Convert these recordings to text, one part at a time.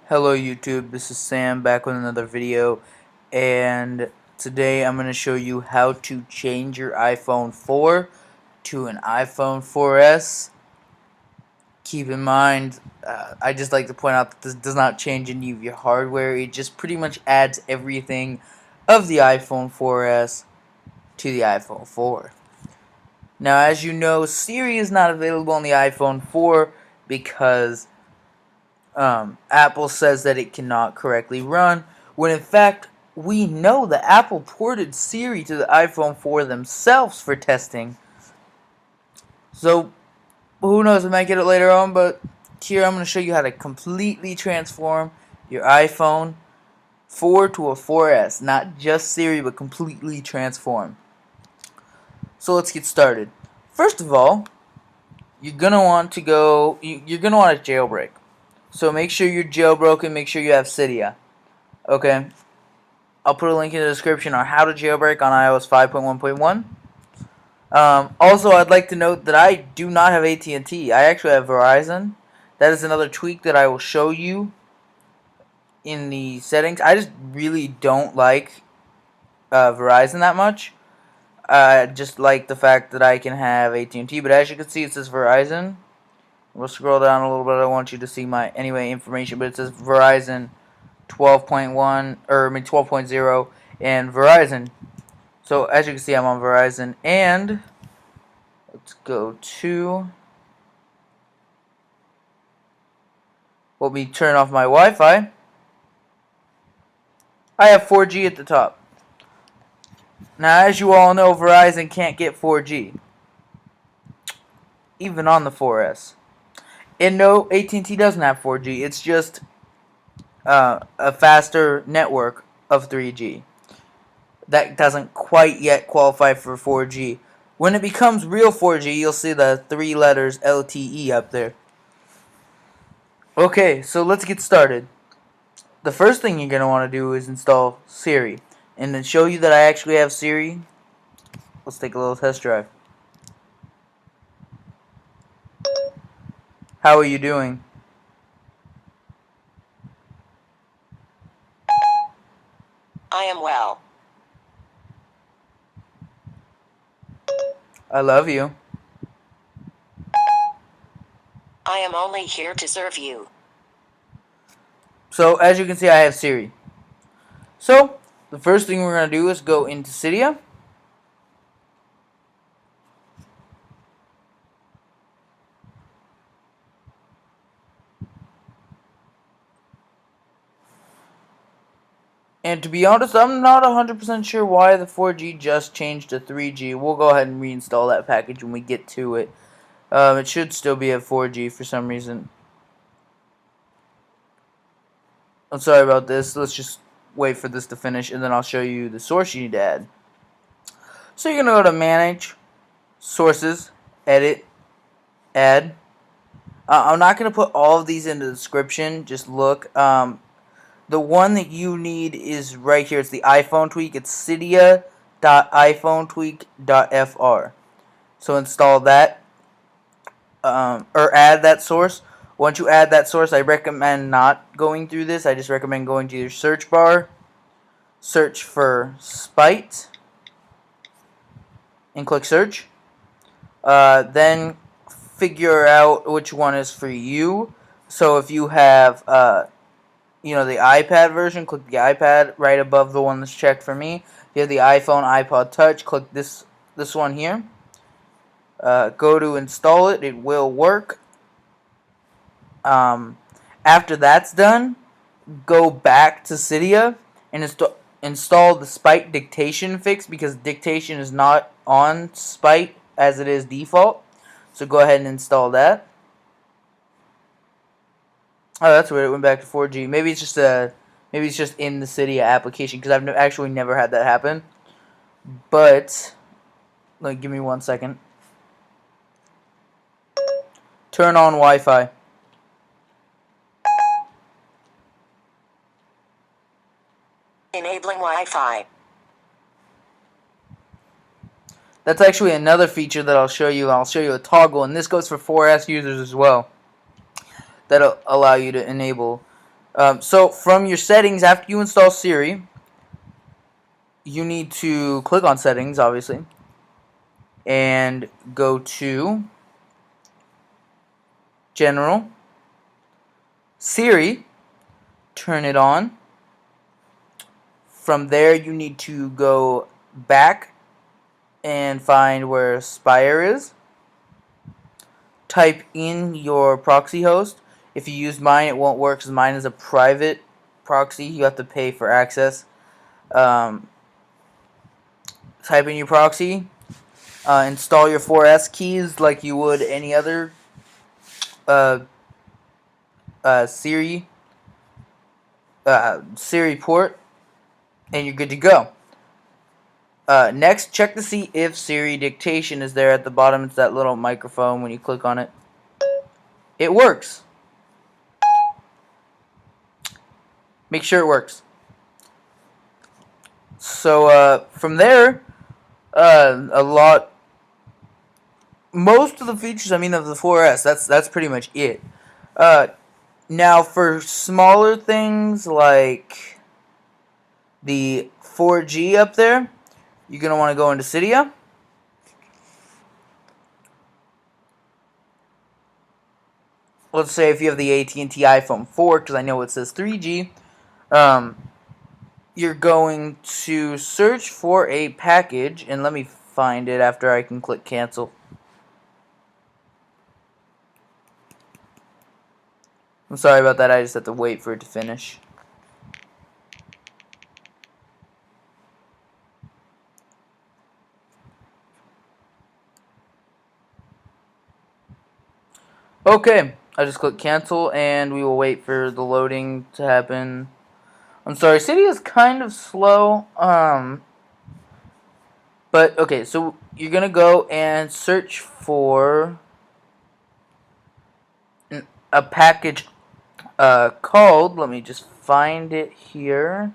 Hello YouTube, this is Sam back with another video, and today I'm going to show you how to change your iPhone 4 to an iPhone 4S. Keep in mind, I just like to point out that this does not change any of your hardware, it just pretty much adds everything of the iPhone 4S to the iPhone 4. Now as you know, Siri is not available on the iPhone 4 because Apple says that it cannot correctly run, when in fact we know that Apple ported Siri to the iPhone 4 themselves for testing. So who knows, we might get it later on, but here I'm going to show you how to completely transform your iPhone 4 to a 4S. Not just Siri, but completely transform. So let's get started. First of all, you're going to want to jailbreak. So make sure you're jailbroken, make sure you have Cydia. Okay? I'll put a link in the description on how to jailbreak on iOS 5.1.1. Also, I'd like to note that I do not have AT&T. I actually have Verizon. That is another tweak that I will show you in the settings. I just really don't like Verizon that much. I just like the fact that I can have AT&T, but as you can see, it says Verizon. We'll scroll down a little bit. I want you to see my information, but it says Verizon 12.0 and Verizon. So as you can see, I'm on Verizon, and let's go to let me turn off my Wi-Fi. I have 4G at the top. Now, as you all know, Verizon can't get 4G, even on the 4S. And no, AT&T doesn't have 4G. It's just a faster network of 3G. That doesn't quite yet qualify for 4G. When it becomes real 4G, you'll see the 3 letters LTE up there. Okay, so let's get started. The first thing you're going to want to do is install Siri. And to show you that I actually have Siri, let's take a little test drive. How are you doing? I am well. I love you. I am only here to serve you. So, as you can see, I have Siri. So, the first thing we're going to do is go into Cydia. And to be honest, I'm not 100% sure why the 4G just changed to 3G. We'll go ahead and reinstall that package when we get to it. It should still be at 4G for some reason. I'm sorry about this. Let's just wait for this to finish, and then I'll show you the source you need to add. So you're going to go to Manage, Sources, Edit, Add. I'm not going to put all of these in the description. Just look. The one that you need is right here. It's the iPhone tweak. It's cydia.iphonetweak.fr. So install that, or add that source. Once you add that source, I recommend not going through this. I just recommend going to your search bar, search for Spite, and click search. Then figure out which one is for you. So if you have the iPad version, click the iPad right above the one that's checked for me. If you have the iPhone, iPod Touch, click this one here. Go to install it. It will work. After that's done, go back to Cydia and install the Spite dictation fix, because dictation is not on Spite as it is default. So go ahead and install that. Oh, that's weird. It went back to 4G. Maybe it's just in the Cydia application, because I've actually never had that happen. But give me 1 second. Turn on Wi-Fi. Enabling Wi-Fi. That's actually another feature that I'll show you. I'll show you a toggle, and this goes for 4S users as well. That'll allow you to enable So from your settings, after you install Siri, you need to click on settings, obviously, and go to general, Siri, turn it on. From there, you need to go back and find where Spire is. Type in your proxy host. If you use mine, it won't work because mine is a private proxy. You have to pay for access. Type in your proxy. Install your 4S keys like you would any other uh, Siri Siri port, and you're good to go. Next, check to see if Siri dictation is there at the bottom. It's that little microphone when you click on it. It works. Make sure it works. So from there, most of the features, of the 4S, that's pretty much it. Now for smaller things like the 4G up there, you're gonna want to go into Cydia. Let's say if you have the AT&T iPhone 4, because I know it says 3G, you're going to search for a package, and let me find it after I can click cancel. I'm sorry about that, I just have to wait for it to finish. Okay, I just click cancel, and we will wait for the loading to happen. I'm sorry, Cydia is kind of slow, but okay, so you're gonna go and search for a package called, let me just find it here,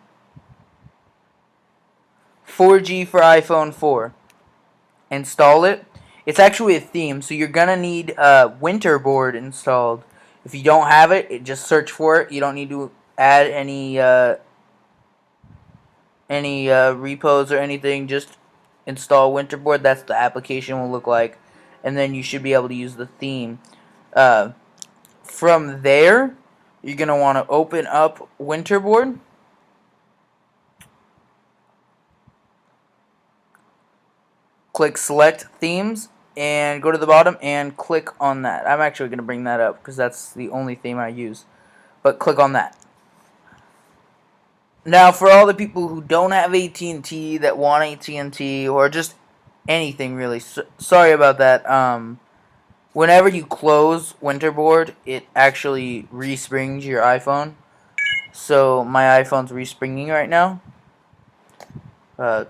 4G for iPhone 4. Install it. It's actually a theme, so you're gonna need Winterboard installed. If you don't have it, just search for it. You don't need to add any repos or anything. Just install Winterboard. That's the application will look like, and then you should be able to use the theme. From there, you're gonna want to open up Winterboard. Click select themes and go to the bottom and click on that. I'm actually going to bring that up because that's the only theme I use. But click on that. Now for all the people who don't have AT&T, that want AT&T, or just anything really, sorry about that. Whenever you close Winterboard, it actually resprings your iPhone. So my iPhone's respringing right now.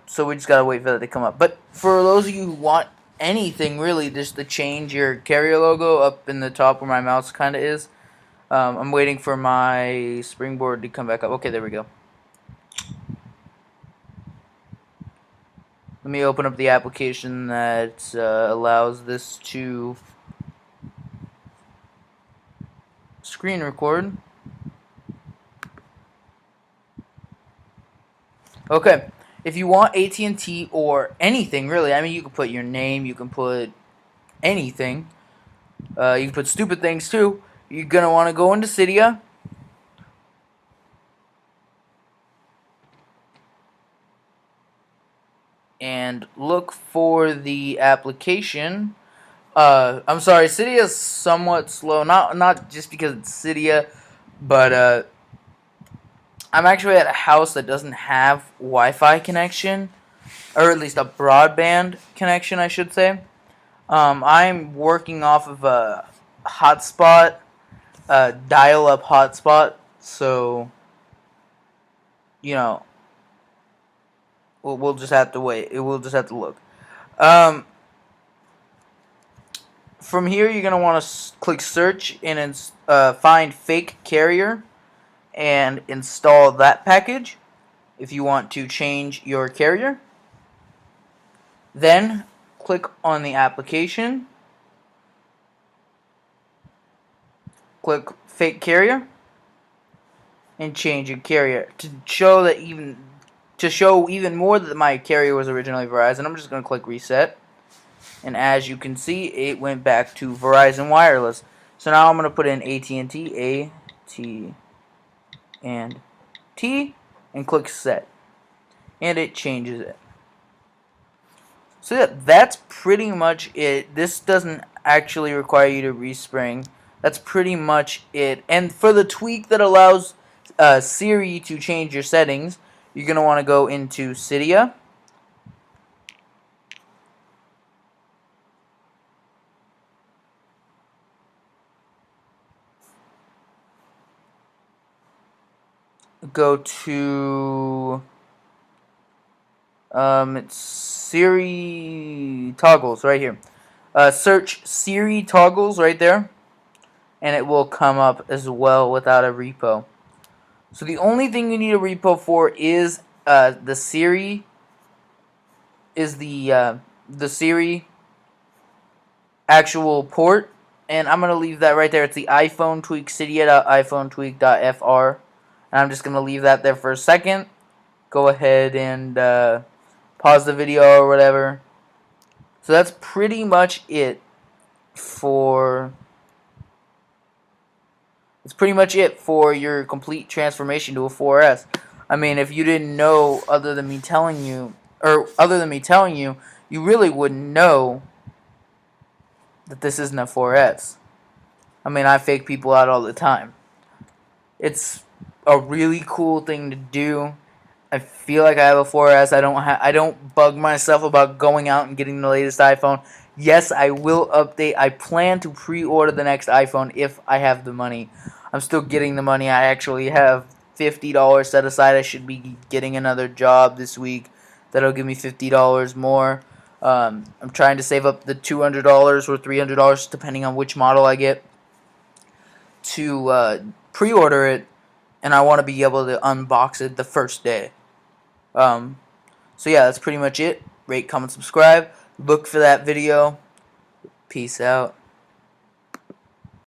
So we just gotta wait for that to come up. But for those of you who want anything really, just to change your carrier logo up in the top where my mouse kind of is, I'm waiting for my springboard to come back up. Okay, there we go. Let me open up the application that allows this to screen record. Okay, if you want AT&T or anything really, you can put your name, you can put anything. You can put stupid things too. You're gonna want to go into Cydia. And look for the application. I'm sorry, Cydia is somewhat slow. Not just because it's Cydia, but I'm actually at a house that doesn't have Wi-Fi connection, or at least a broadband connection, I should say. I'm working off of a hotspot, dial-up hotspot, so you know we'll just have to wait. We'll just have to look. From here, you're going to want to click search and find fake carrier and install that package if you want to change your carrier. Then click on the application, click fake carrier, and change your carrier to show even more that my carrier was originally Verizon. I'm just going to click reset, and as you can see, it went back to Verizon Wireless. So now I'm going to put in AT&T, and click set, and it changes it. So yeah, that's pretty much it. This doesn't actually require you to respring. That's pretty much it. And for the tweak that allows Siri to change your settings, you're going to want to go into Cydia. Go to it's Siri toggles right here. Search Siri toggles right there, and it will come up as well without a repo. So the only thing you need a repo for is the Siri the Siri actual port, and I'm gonna leave that right there. It's the iPhone tweak cydia.iPhonetweak.fr, and I'm just gonna leave that there for a second. Go ahead and pause the video or whatever. So that's pretty much it for. It's pretty much it for your complete transformation to a 4S. I mean, if you didn't know, other than me telling you, you really wouldn't know that this isn't a 4S. I mean, I fake people out all the time. It's a really cool thing to do. I feel like I have a 4S. I don't bug myself about going out and getting the latest iPhone. Yes, I will update. I plan to pre-order the next iPhone if I have the money. I'm still getting the money. I actually have $50 set aside. I should be getting another job this week that'll give me $50 more. I'm trying to save up the $200 or $300 depending on which model I get to pre-order it, and I want to be able to unbox it the first day. Um, so yeah, that's pretty much it. Rate, comment, subscribe. Look for that video. Peace out.